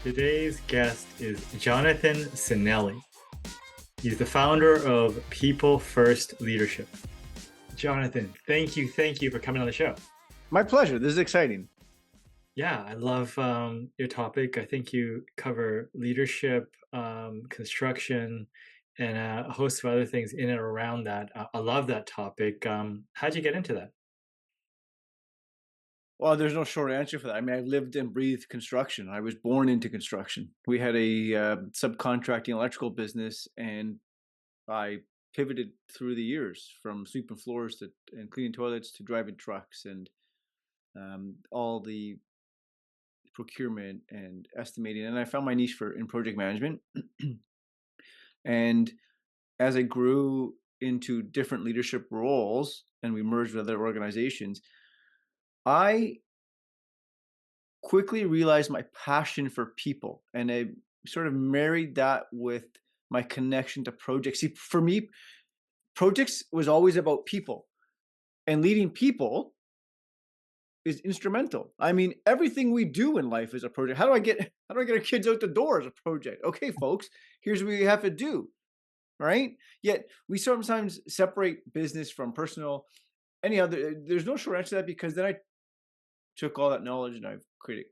Today's guest is Jonathan Cinelli. He's the founder of People First Leadership. Jonathan, thank you for coming on the show. My pleasure. This is exciting. Yeah, I love your topic. I think you cover leadership, construction, and a host of other things in and around that. I love that topic. How'd you get into that? Well, there's no short answer for that. I mean, I've lived and breathed construction. I was born into construction. We had a subcontracting electrical business, and I pivoted through the years from sweeping floors to and cleaning toilets to driving trucks and all the procurement and estimating. And I found my niche in project management. And as I grew into different leadership roles and we merged with other organizations, I quickly realized my passion for people, and I sort of married that with my connection to projects. See, for me, projects was always about people, and leading people is instrumental. I mean, everything we do in life is a project. How do I get our kids out the door as a project? Okay, folks, here's what we have to do, right? Yet we sometimes separate business from personal. Any other, there's no short answer to that, because then I took all that knowledge and I've created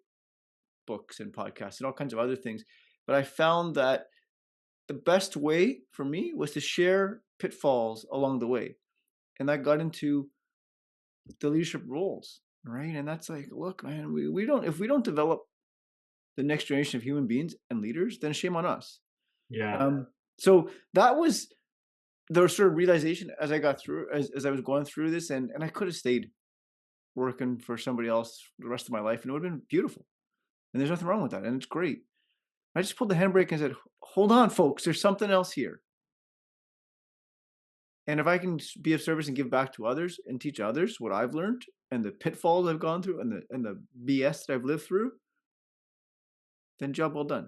books and podcasts and all kinds of other things. But I found that the best way for me was to share pitfalls along the way. And that got into the leadership roles, right? And that's like, look, man, we don't, if we don't develop the next generation of human beings and leaders, then shame on us. Yeah. So that was the sort of realization as I got through, as I was going through this, and I could have stayed working for somebody else the rest of my life and it would have been beautiful. And there's nothing wrong with that. And it's great. I just pulled the handbrake and said, hold on, folks, there's something else here. And if I can be of service and give back to others and teach others what I've learned and the pitfalls I've gone through and the BS that I've lived through, then job well done.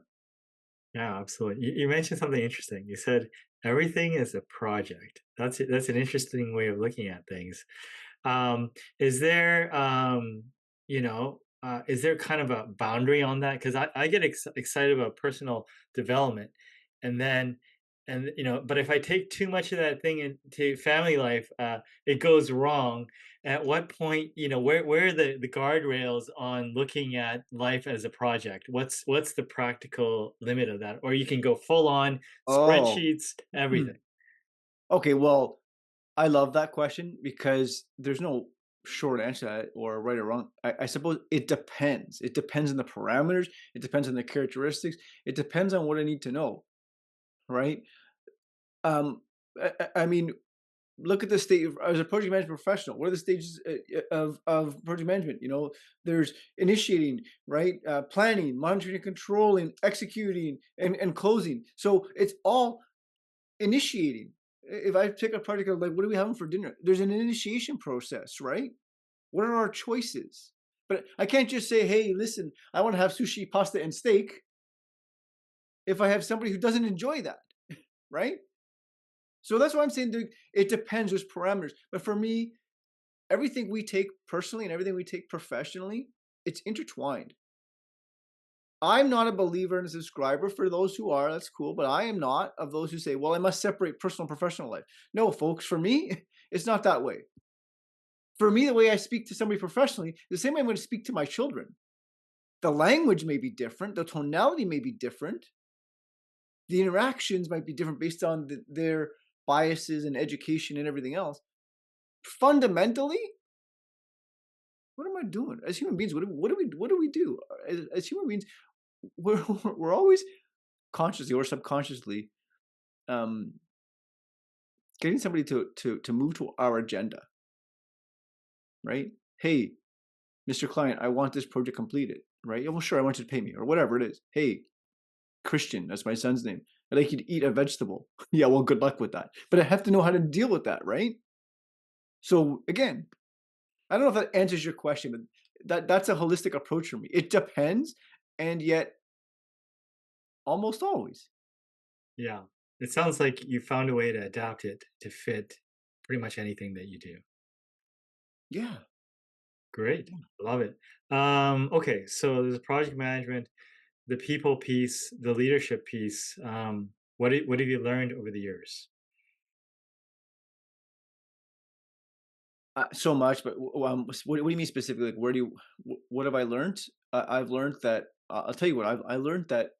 Yeah, absolutely. You mentioned something interesting. You said everything is a project. That's an interesting way of looking at things. Is there, is there kind of a boundary on that? Because I get excited about personal development, and then, but if I take too much of that thing into family life, it goes wrong. At what point, where are the guardrails on looking at life as a project? What's the practical limit of that? Or you can go full on Oh, spreadsheets, everything. okay. Well, I love that question because there's no short answer to that or right or wrong. I suppose it depends. It depends on the parameters. It depends on the characteristics. It depends on what I need to know, right? Um, I mean, look at the state of, as a project management professional. What are the stages of project management? There's initiating, right? Planning, monitoring and controlling, executing, and closing. So it's all initiating. If I take a project, like, what are we having for dinner? There's an initiation process, right? What are our choices? But I can't just say, hey, listen, I want to have sushi, pasta, and steak if I have somebody who doesn't enjoy that, right? So that's why I'm saying it depends. There's parameters. But for me, everything we take personally and everything we take professionally, it's intertwined. I'm not a believer and a subscriber. For those who are, that's cool. But I am not of those who say, well, I must separate personal and professional life. No, folks, for me, it's not that way. For me, the way I speak to somebody professionally is the same way I'm going to speak to my children. The language may be different. The tonality may be different. The interactions might be different based on their biases and education and everything else. Fundamentally, what am I doing as human beings? What do we do as human beings? We're always consciously or subconsciously getting somebody to move to our agenda, right? Hey, Mr. Client, I want this project completed, right? Yeah, well, sure, I want you to pay me or whatever it is. Hey, Christian, that's my son's name. I'd like you to eat a vegetable. Yeah, well, good luck with that. But I have to know how to deal with that, right? So again, I don't know if that answers your question, but that's a holistic approach for me. It depends, and yet almost always. Yeah. It sounds like you found a way to adapt it to fit pretty much anything that you do. Yeah. Great. Love it. Okay, so there's project management. the people piece, the leadership piece, what have you learned over the years? So much, but what do you mean specifically? Like, where do you what have I learned? I've learned that I'll tell you what I learned that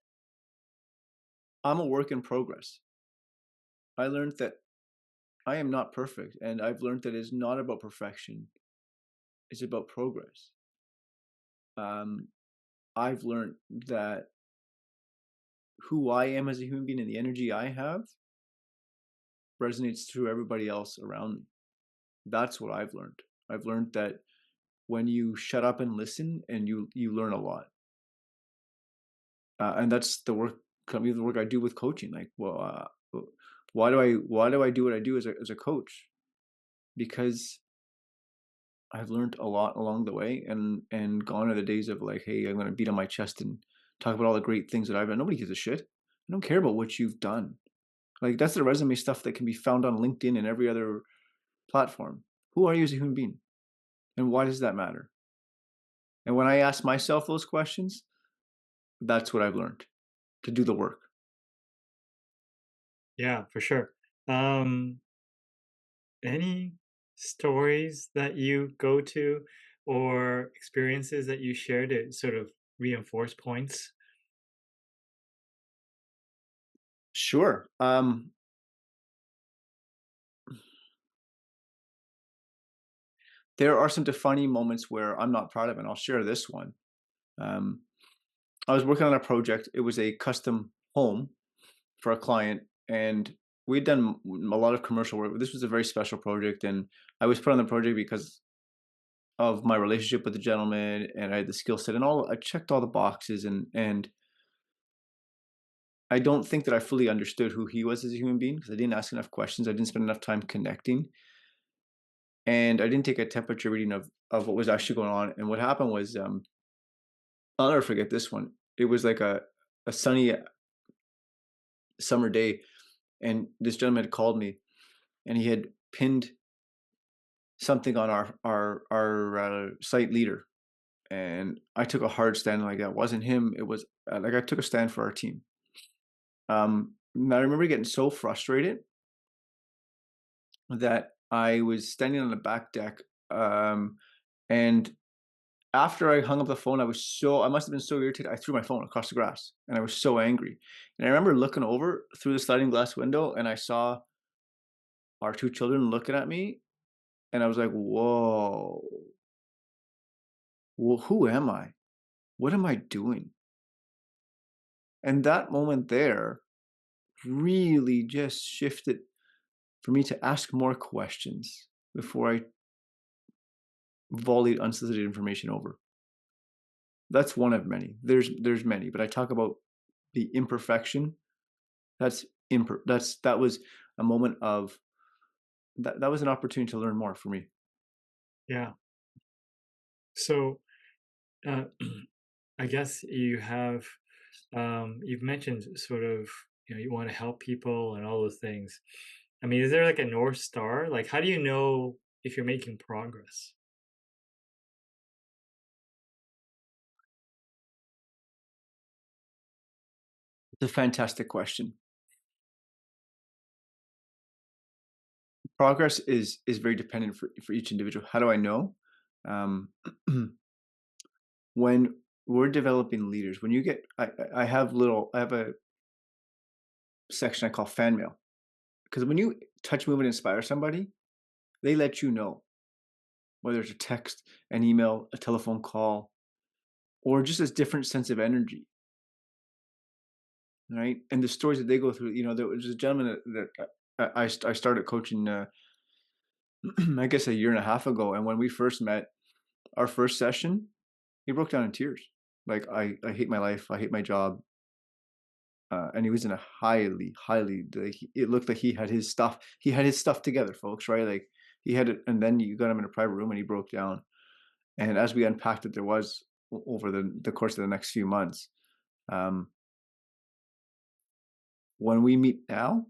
I'm a work in progress. I learned that I am not perfect, and I've learned that it's not about perfection. It's about progress. Um, I've learned that who I am as a human being and the energy I have resonates through everybody else around me. That's what I've learned. I've learned that when you shut up and listen, and you learn a lot. And that's the work. The work I do with coaching. Like, well, why do I do what I do as a coach? Because I've learned a lot along the way, and gone are the days of like, hey, I'm going to beat on my chest and talk about all the great things that I've done. Nobody gives a shit. I don't care about what you've done. Like, that's the resume stuff that can be found on LinkedIn and every other platform. Who are you as a human being, and why does that matter? And when I ask myself those questions, that's what I've learned to do the work. Yeah, for sure. Um, any stories that you go to or experiences that you share to sort of reinforce points? Sure. There are some defining moments where I'm not proud of, and I'll share this one. Um, I was working on a project. It was a custom home for a client, and we'd done a lot of commercial work. This was a very special project, and I was put on the project because of my relationship with the gentleman, and I had the skill set and all. I checked all the boxes, and I don't think that I fully understood who he was as a human being because I didn't ask enough questions. I didn't spend enough time connecting, and I didn't take a temperature reading of what was actually going on. And what happened was, I'll never forget this one. It was like a sunny summer day, and this gentleman had called me, and he had pinned something on our site leader, and I took a hard stand. Like, that wasn't him. It was like, I took a stand for our team. And I remember getting so frustrated that I was standing on the back deck, and after I hung up the phone, I must have been so irritated. I threw my phone across the grass, and I was so angry. And I remember looking over through the sliding glass window, and I saw our two children looking at me, and I was like, "Whoa, well, who am I? What am I doing?" And that moment there really just shifted for me to ask more questions before I volleyed unsolicited information over. That's one of many. There's many, but I talk about the imperfection. That was a moment of that was an opportunity to learn more for me. Yeah. So, uh, I guess you've mentioned sort of, you want to help people and all those things. I mean, is there like a North Star? Like, how do you know if you're making progress? It's a fantastic question. Progress is very dependent for each individual. How do I know? Um, when we're developing leaders, when you get, I have a section I call fan mail, because when you touch, move, and inspire somebody, they let you know, whether it's a text, an email, a telephone call, or just a different sense of energy, right? And the stories that they go through. There was a gentleman that I started coaching, I guess a year and a half ago, and when we first met, our first session, he broke down in tears. Like, I hate my life, I hate my job, and he was in a highly. Like, it looked like He had his stuff together, folks. Right? Like, he had it, and then you got him in a private room, and he broke down. And as we unpacked it, there was over the course of the next few months. Um, when we meet now,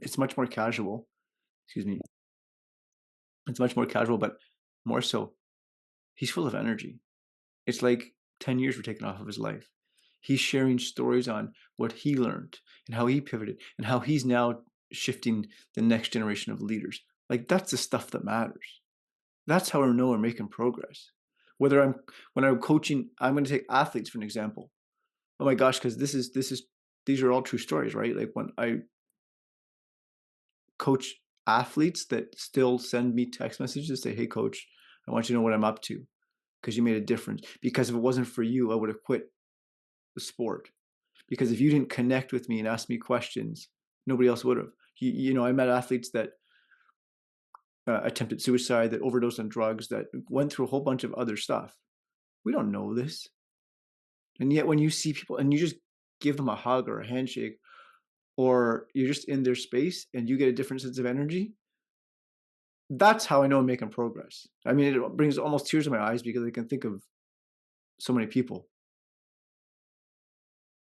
it's much more casual. Excuse me. It's much more casual, but more so, he's full of energy. It's like 10 years were taken off of his life. He's sharing stories on what he learned and how he pivoted and how he's now shifting the next generation of leaders. Like that's the stuff that matters. That's how I know we're making progress. Whether I'm when I'm coaching, I'm going to take athletes for an example. Oh my gosh, because this is these are all true stories, right? Like when I coach athletes that still send me text messages, say, "Hey, coach, I want you to know what I'm up to because you made a difference. Because if it wasn't for you, I would have quit the sport. Because if you didn't connect with me and ask me questions, nobody else would have." I met athletes that attempted suicide, that overdosed on drugs, that went through a whole bunch of other stuff. We don't know this, and yet when you see people and you just give them a hug or a handshake, or you're just in their space and you get a different sense of energy, that's how I know I'm making progress. I mean, it brings almost tears to my eyes because I can think of so many people,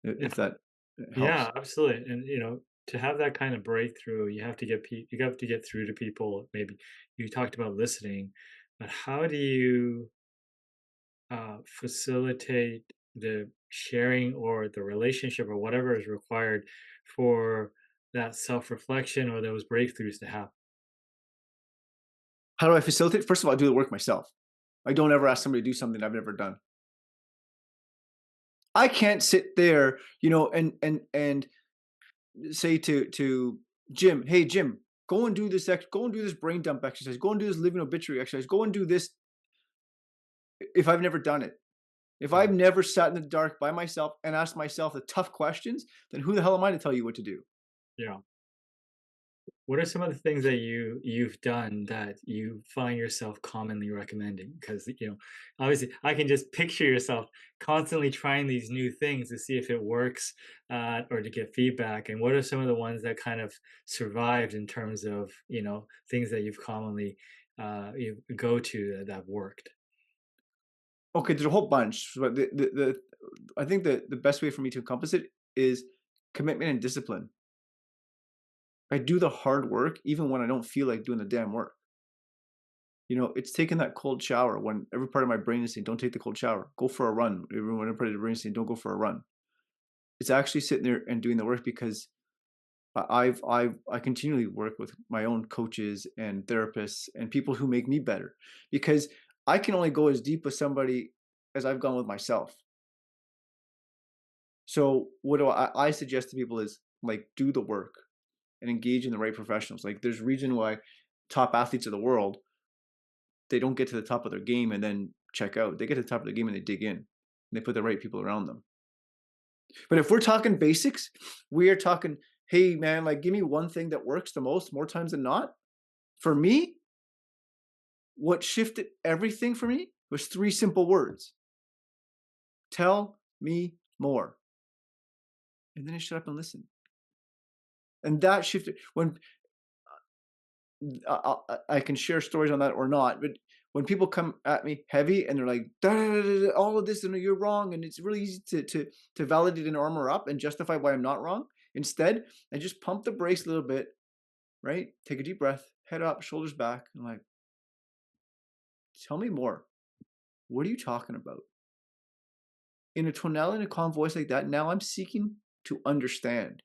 Yeah. if that helps. Yeah, absolutely. And to have that kind of breakthrough, you have to get through to people. Maybe you talked about listening, but how do you facilitate the sharing or the relationship or whatever is required for that self-reflection or those breakthroughs to happen? How do I facilitate? First of all, I do the work myself. I don't ever ask somebody to do something I've never done. I can't sit there, and say to Jim, "Hey Jim, go and do go and do this brain dump exercise. Go and do this living obituary exercise. Go and do this." If I've never done it, if Yeah. I've never sat in the dark by myself and asked myself the tough questions, then who the hell am I to tell you what to do? Yeah. What are some of the things that you've done that you find yourself commonly recommending? Because obviously, I can just picture yourself constantly trying these new things to see if it works, or to get feedback. And what are some of the ones that kind of survived in terms of things that you've commonly you go to that worked? Okay, there's a whole bunch, but I think the best way for me to encompass it is commitment and discipline. I do the hard work even when I don't feel like doing the damn work. It's taking that cold shower when every part of my brain is saying, "Don't take the cold shower. Go for a run." Every part of the brain is saying, "Don't go for a run." It's actually sitting there and doing the work because I continually work with my own coaches and therapists and people who make me better because I can only go as deep with somebody as I've gone with myself. So what do I suggest to people is like do the work and engage in the right professionals. Like there's a reason why top athletes of the world, they don't get to the top of their game and then check out. They get to the top of the game and they dig in and they put the right people around them. But if we're talking basics, we are talking, hey man, like give me one thing that works the most, more times than not. For me, what shifted everything for me was three simple words: tell me more. And then I shut up and listen. And that shifted when I can share stories on that or not, but when people come at me heavy and they're like, "Da, da, da, da, da, all of this, and you're wrong," and it's really easy to validate and armor up and justify why I'm not wrong. Instead, I just pump the brakes a little bit, right? Take a deep breath, head up, shoulders back. I'm like, tell me more. What are you talking about? In a tonality and a calm voice like that, now I'm seeking to understand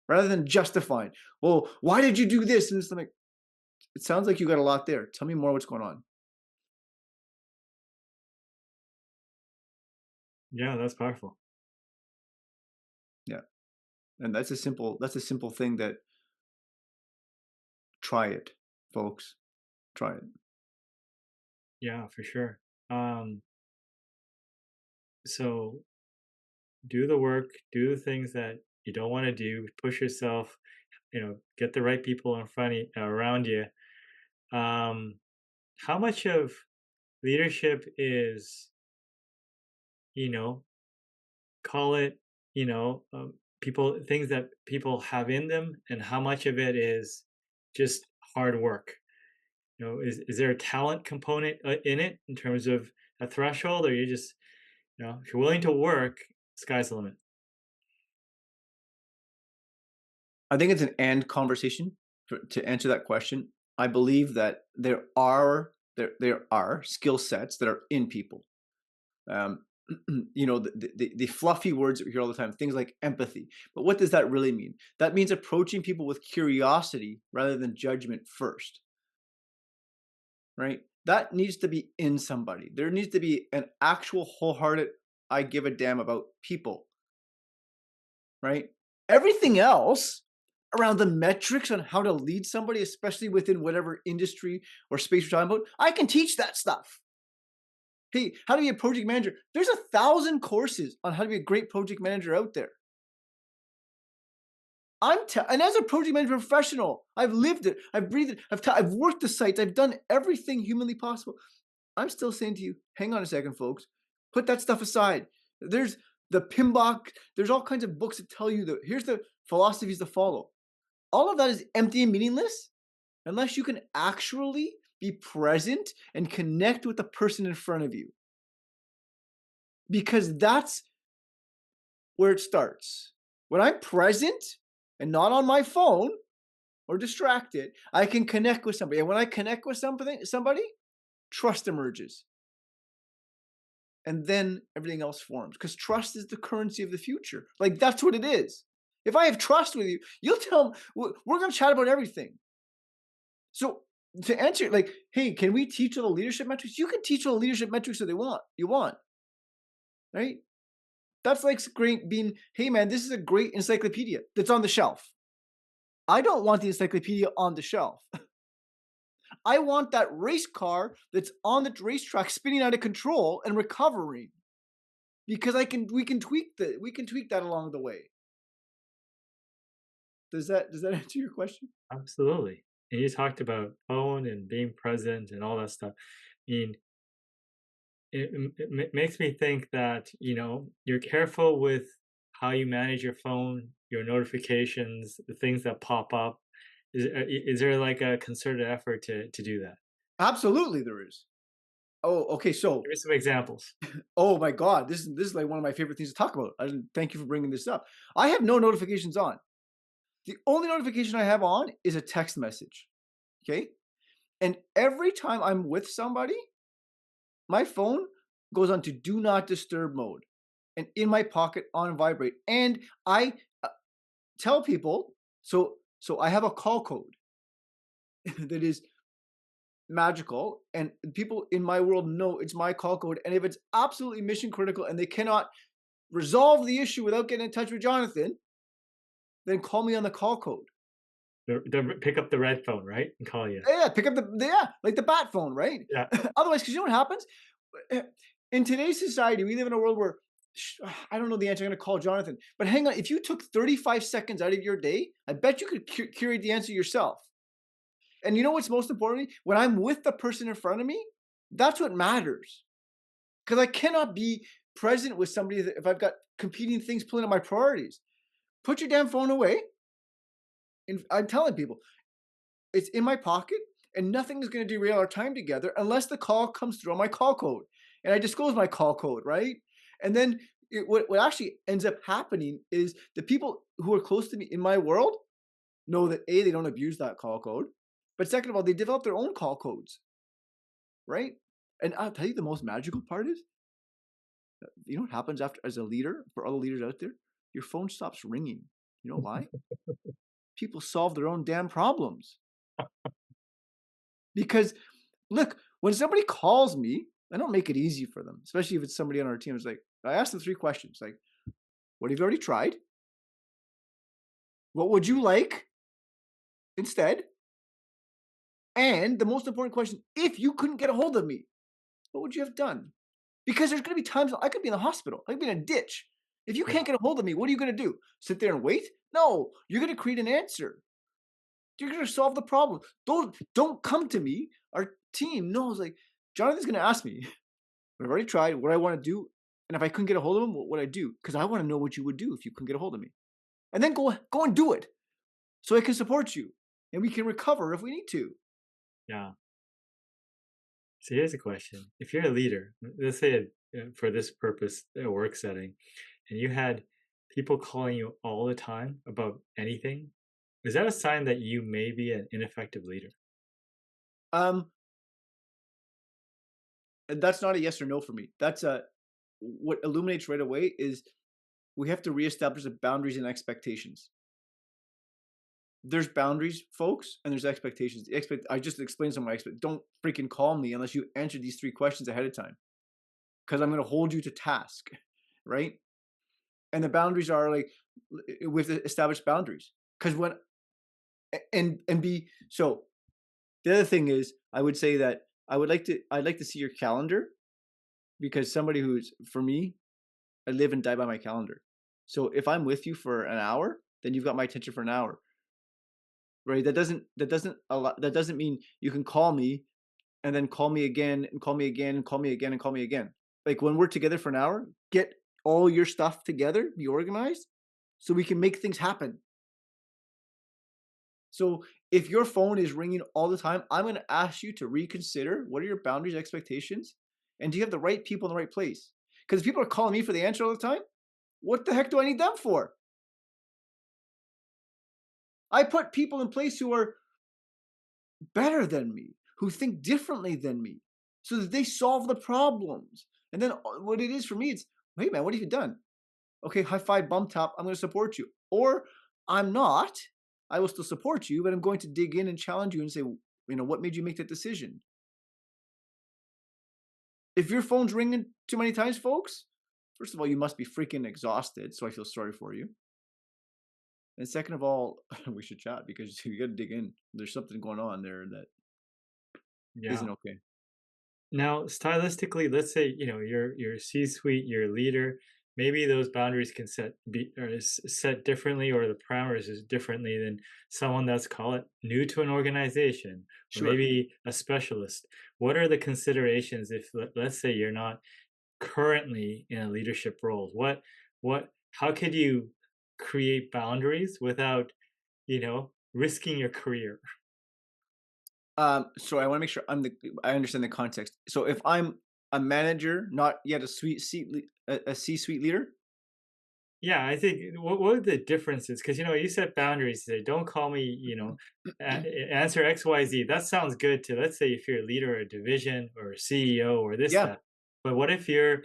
rather than justifying. Well, why did you do this? And it's like, it sounds like you got a lot there. Tell me more what's going on. Yeah, that's powerful. Yeah. And that's a simple thing that try it, folks. Try it. Yeah, for sure. So do the work, do the things that you don't want to do, push yourself, get the right people around you. Um, how much of leadership is, you know, call it, people things that people have in them, and how much of it is just hard work? Is there a talent component in it in terms of a threshold, or you just, if you're willing to work, sky's the limit? I think it's an and conversation to answer that question. I believe that there are skill sets that are in people. You know, the fluffy words that we hear all the time, things like empathy. But what does that really mean? That means approaching people with curiosity rather than judgment first, right? That needs to be in somebody. There needs to be an actual wholehearted, I give a damn about people, right? Everything else around the metrics on how to lead somebody, especially within whatever industry or space we're talking about, I can teach that stuff. Hey, how to be a project manager? There's 1,000 courses on how to be a great project manager out there. And as a project management professional, I've lived it, I've breathed it, I've worked the sites, I've done everything humanly possible. I'm still saying to you, hang on a second, folks, put that stuff aside. There's the Pimbok, there's all kinds of books that tell you that here's the philosophies to follow. All of that is empty and meaningless unless you can actually be present and connect with the person in front of you. Because that's where it starts. When I'm present and not on my phone or distracted, I can connect with somebody. And when I connect with somebody, trust emerges. And then everything else forms because trust is the currency of the future. Like that's what it is. If I have trust with you, you'll tell me we're going to chat about everything. So to answer, like, hey, can we teach all the leadership metrics? You can teach all the leadership metrics that you want, right? That's like great being, hey man, this is a great encyclopedia that's on the shelf. I don't want the encyclopedia on the shelf. I want that race car that's on the racetrack spinning out of control and recovering because we can tweak that along the way. Does that answer your question? Absolutely. And you talked about phone and being present and all that stuff. I mean, it makes me think that, you're careful with how you manage your phone, your notifications, the things that pop up. Is there like a concerted effort to do that? Absolutely, there is. Oh, okay. So, Give me some examples. oh my God, this is like one of my favorite things to talk about. Thank you for bringing this up. I have no notifications on. The only notification I have on is a text message. Okay, and every time I'm with somebody, my phone goes on to do not disturb mode and in my pocket on vibrate. And I tell people, so I have a call code that is magical, and people in my world know it's my call code. And if it's absolutely mission critical and they cannot resolve the issue without getting in touch with Jonathan, then call me on the call code. Pick up the red phone, right, and call you. Yeah, pick up like the bat phone, right? Yeah. Otherwise, because you know what happens in today's society, we live in a world where I don't know the answer. I'm going to call Jonathan, but hang on. If you took 35 seconds out of your day, I bet you could curate the answer yourself. And you know what's most important? When I'm with the person in front of me, that's what matters. Because I cannot be present with somebody if I've got competing things pulling at my priorities. Put your damn phone away. And I'm telling people, it's in my pocket, and nothing is going to derail our time together unless the call comes through on my call code. And I disclose my call code, right? And then what actually ends up happening is the people who are close to me in my world know that A, they don't abuse that call code. But second of all, they develop their own call codes, right? And I'll tell you the most magical part is, you know what happens after as a leader, for all the leaders out there? Your phone stops ringing. You know why? People solve their own damn problems. Because look, when somebody calls me, I don't make it easy for them, especially if it's somebody on our team. It's like, I ask them 3 questions like, what have you already tried? What would you like instead? And the most important question, if you couldn't get a hold of me, what would you have done? Because there's going to be times I could be in the hospital, I could be in a ditch. If you Yeah. can't get a hold of me, what are you going to do? Sit there and wait? No, you're going to create an answer. You're going to solve the problem. Don't come to me. Our team knows, like, Jonathan's going to ask me, I've already tried what I want to do. And if I couldn't get a hold of him, what would I do? Because I want to know what you would do if you couldn't get a hold of me. And then go and do it so I can support you and we can recover if we need to. Yeah. So here's a question: if you're a leader, let's say for this purpose, a work setting, and you had people calling you all the time about anything, is that a sign that you may be an ineffective leader? Um, and that's not a yes or no for me. what illuminates right away is we have to reestablish the boundaries and expectations. There's boundaries, folks, and there's expectations. I just explained some of my expect. Don't freaking call me unless you answer these 3 questions ahead of time, because I'm going to hold you to task, right? And the boundaries are like with established boundaries. Because when and be so the other thing is, I would say that I'd like to see your calendar, because somebody who's for me, I live and die by my calendar. So if I'm with you for an hour, then you've got my attention for an hour, right? That doesn't mean you can call me and then call me again and call me again and call me again and call me again. Like when we're together for an hour, get all your stuff together, be organized, so we can make things happen. So if your phone is ringing all the time, I'm going to ask you to reconsider what are your boundaries, expectations, and do you have the right people in the right place? Because people are calling me for the answer all the time. What the heck do I need them for? I put people in place who are better than me, who think differently than me, so that they solve the problems. And then what it is for me, it's, hey man, what have you done? Okay, high five, bump top, I'm going to support you. Or I'm not. I will still support you, but I'm going to dig in and challenge you and say, what made you make that decision? If your phone's ringing too many times, folks, first of all, you must be freaking exhausted. So I feel sorry for you. And second of all, we should chat because you got to dig in. There's something going on there that Yeah. isn't okay. Now, stylistically, let's say, you're C-suite, you're a leader. Maybe those boundaries can set differently, or the parameters is differently than someone that's, call it, new to an organization, or Sure. maybe a specialist. What are the considerations if let's say you're not currently in a leadership role? How could you create boundaries without, risking your career? So I want to make sure I understand the context. So if I'm a manager, not yet a C-suite leader. Yeah, I think what are the differences? Because you set boundaries. Say, don't call me. Answer X, Y, Z. That sounds good to, let's say, if you're a leader of a division or a CEO or this Yeah. that. But what if you're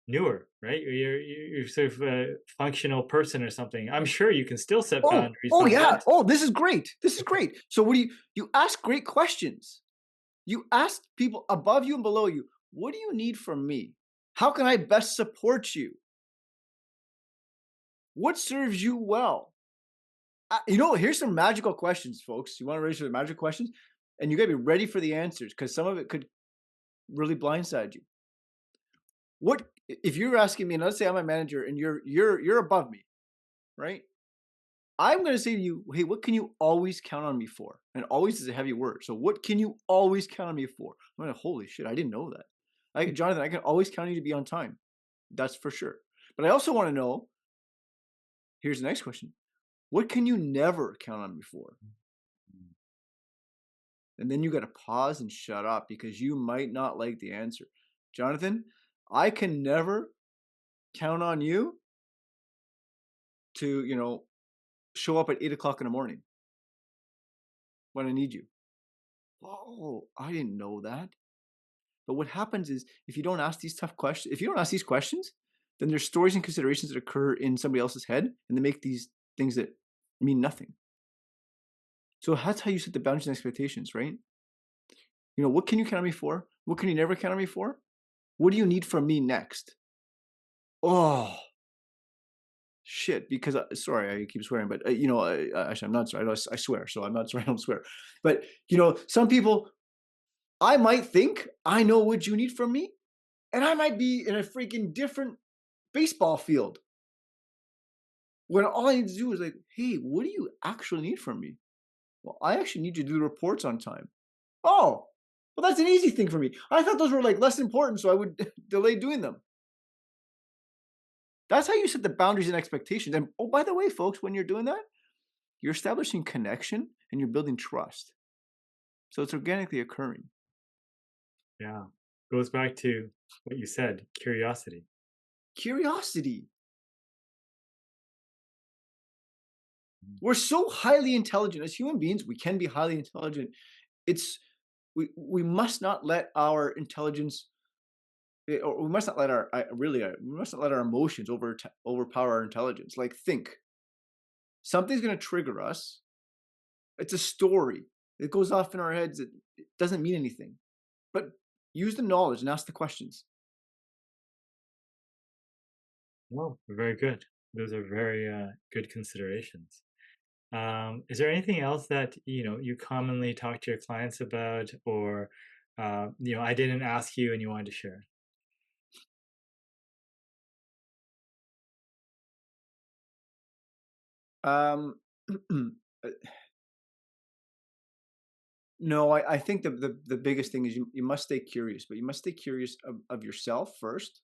newer, right? You're sort of a functional person or something. I'm sure you can still set Oh, boundaries, oh but yeah. what? Oh, this is great. This is Okay. great. So what do you ask great questions. You ask people above you and below you, what do you need from me? How can I best support you? What serves you well? Here's some magical questions, folks. You want to raise the magic questions? And you got to be ready for the answers, because some of it could really blindside you. What if you're asking me, and let's say I'm a manager and you're above me, right? I'm going to say to you, hey, what can you always count on me for? And always is a heavy word. So what can you always count on me for? I'm going, holy shit, I didn't know that. Jonathan, I can always count on you to be on time. That's for sure. But I also want to know, here's the next question. What can you never count on me for? And then you got to pause and shut up, because you might not like the answer. Jonathan, I can never count on you to, show up at 8 o'clock in the morning when I need you. Oh, I didn't know that. But what happens is, if you don't ask these tough questions, if you don't ask these questions, then there's stories and considerations that occur in somebody else's head, and they make these things that mean nothing. So that's how you set the boundaries and expectations, right? What can you count on me for? What can you never count on me for? What do you need from me next? Oh, shit. Because sorry, I keep swearing, but actually, I'm not sorry. I swear, so I'm not sorry. I don't swear. But some people, I might think I know what you need from me, and I might be in a freaking different baseball field when all I need to do is like, hey, what do you actually need from me? Well, I actually need you to do the reports on time. Oh, well, that's an easy thing for me. I thought those were like less important, so I would delay doing them. That's how you set the boundaries and expectations. And oh, by the way, folks, when you're doing that, you're establishing connection and you're building trust. So it's organically occurring. Yeah, goes back to what you said, curiosity. Curiosity. Mm. We're so highly intelligent as human beings. We can be highly intelligent. It's we must not let our intelligence or we must not let our we must not let our emotions overpower our intelligence. Like, think something's going to trigger us. It's a story. It goes off in our heads. It doesn't mean anything. But use the knowledge and ask the questions. Well, very good. Those are very good considerations. Is there anything else that you commonly talk to your clients about, or I didn't ask you and you wanted to share? Um, uh, no, I think the biggest thing is you must stay curious, but you must stay curious of yourself first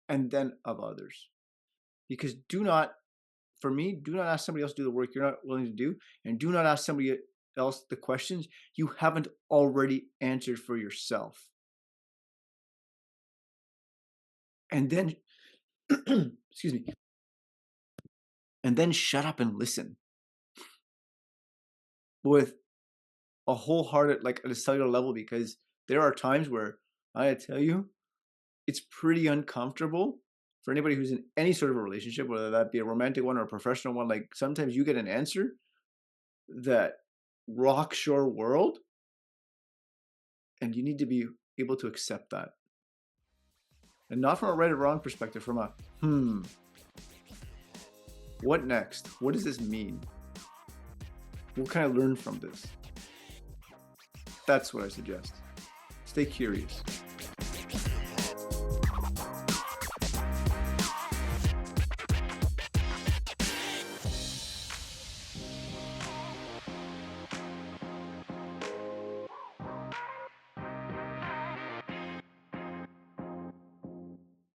and then of others. Because for me, do not ask somebody else to do the work you're not willing to do, and do not ask somebody else the questions you haven't already answered for yourself. And then, excuse me, and then shut up and listen with a wholehearted, like at a cellular level, because there are times where I tell you, it's pretty uncomfortable for anybody who's in any sort of a relationship, whether that be a romantic one or a professional one. Like sometimes you get an answer that rocks your world, and you need to be able to accept that. And not from a right or wrong perspective, from a, what next? What does this mean? What can I learn from this? That's what I suggest. Stay curious.